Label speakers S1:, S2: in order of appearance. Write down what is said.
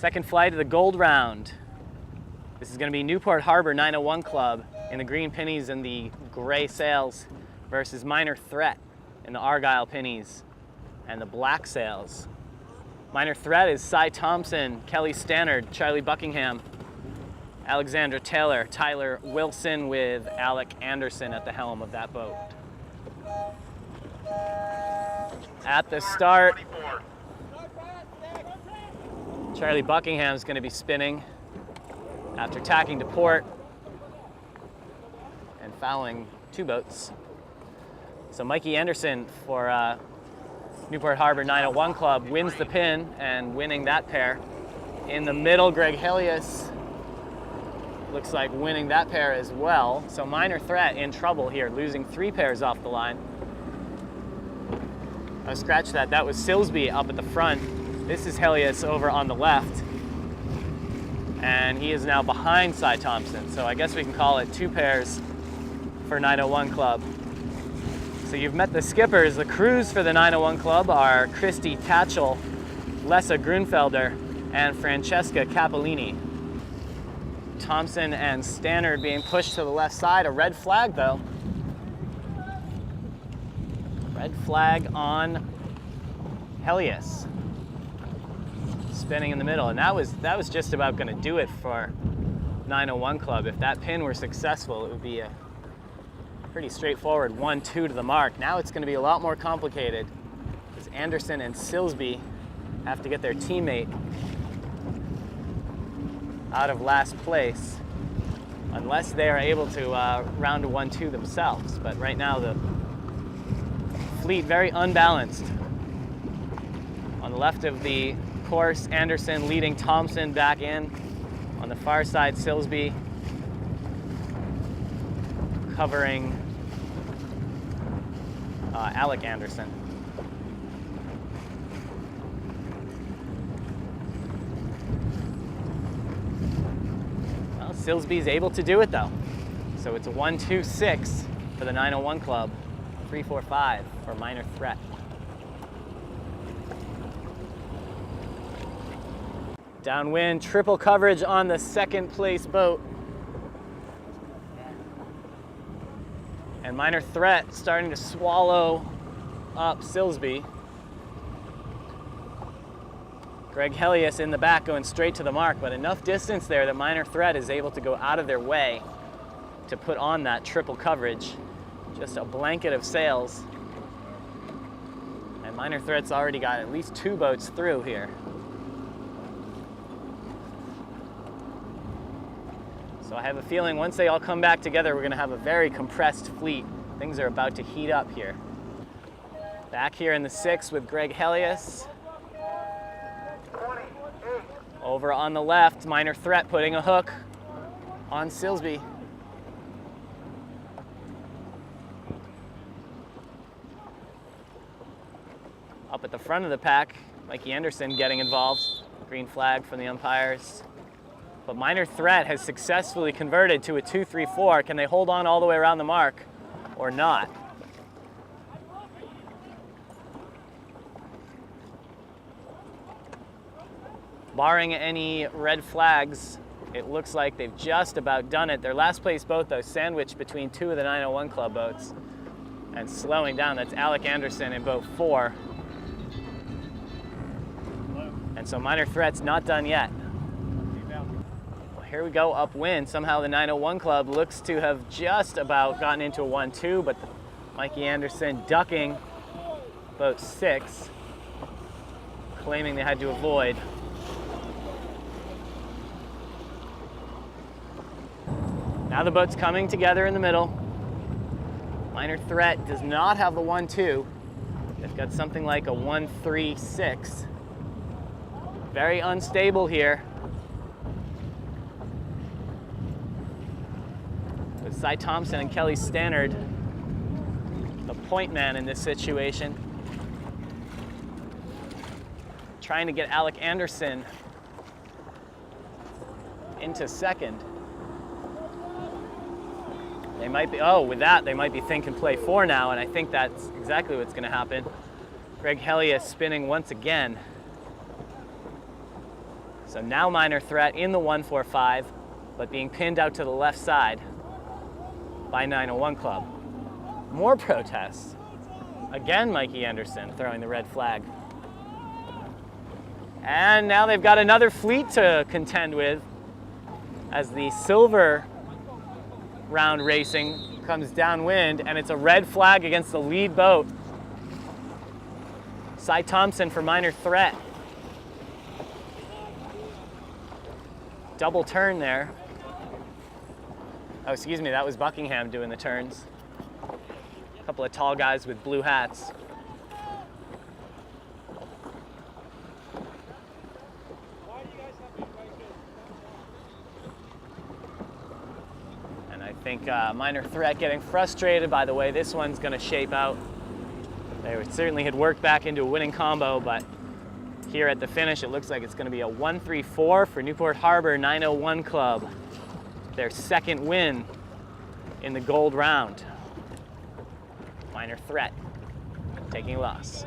S1: Second flight of the gold round. This is going to be Newport Harbor 901 Club in the green pennies and the gray sails versus Minor Threat in the Argyle pennies and the black sails. Minor Threat is Cy Thompson, Kelly Stannard, Charlie Buckingham, Alexandra Taylor, Tyler Wilson with Alec Anderson at the helm of that boat. At the start, Charlie Buckingham is going to be spinning after tacking to port and fouling two boats. So Mikey Anderson for Newport Harbor 901 Club wins the pin and winning that pair. In the middle, Greg Helias looks like winning that pair as well. So Minor Threat in trouble here, losing 3 pairs off the line. Oh, scratch that. That was Silsby up at the front. This is Helias over on the left. And he is now behind Cy Thompson. So I guess we can call it 2 pairs for 901 Club. So you've met the skippers. The crews for the 901 Club are Christy Tatchell, Lessa Grunfelder, and Francesca Capolini. Thompson and Stannard being pushed to the left side. A red flag though. Red flag on Helias. Spinning in the middle, and that was just about going to do it for 901 Club. If that pin were successful, it would be a pretty straightforward 1-2 to the mark. Now it's going to be a lot more complicated because Anderson and Silsby have to get their teammate out of last place unless they are able to round a 1-2 themselves. But right now the fleet very unbalanced. On the left of the course, Anderson leading Thompson back in. On the far side, Silsby covering Alec Anderson. Well, Silsby's able to do it though. So it's a 1-2-6 for the 901 Club, 3-4-5 for Minor Threat. Downwind, triple coverage on the second place boat. And Minor Threat starting to swallow up Silsby. Greg Helias in the back going straight to the mark, but enough distance there that Minor Threat is able to go out of their way to put on that triple coverage. Just a blanket of sails. And Minor Threat's already got at least 2 boats through here. So I have a feeling once they all come back together, we're going to have a very compressed fleet. Things are about to heat up here. Back here in the 6 with Greg Helias. Over on the left, Minor Threat putting a hook on Silsby. Up at the front of the pack, Mikey Anderson getting involved. Green flag from the umpires. But Minor Threat has successfully converted to a 2-3-4. Can they hold on all the way around the mark or not? Barring any red flags, it looks like they've just about done it. Their last place boat, though, sandwiched between 2 of the 901 Club boats and slowing down. That's Alec Anderson in boat 4. And so Minor Threat's not done yet. Here we go upwind. Somehow the 901 Club looks to have just about gotten into a 1-2, but Mikey Anderson ducking boat 6, claiming they had to avoid. Now the boat's coming together in the middle. Minor Threat does not have the 1-2. They've got something like a 1-3-6. Very unstable here. Cy Thompson and Kelly Stannard, the point man in this situation. Trying to get Alec Anderson into second. They might be, with that, they might be thinking play 4 now, and I think that's exactly what's going to happen. Greg Helias spinning once again. So now Minor Threat in the 145, but being pinned out to the left side by 901 Club. More protests. Again, Mikey Anderson throwing the red flag. And now they've got another fleet to contend with as the Silver Round Racing comes downwind, and it's a red flag against the lead boat. Cy Thompson for Minor Threat. Double turn there. Oh, excuse me, that was Buckingham doing the turns. A couple of tall guys with blue hats. And I think Minor Threat getting frustrated by the way this one's going to shape out. They certainly had worked back into a winning combo, but here at the finish, it looks like it's going to be a 1-3-4 for Newport Harbor 901 Club. Their second win in the gold round. Minor Threat taking a loss.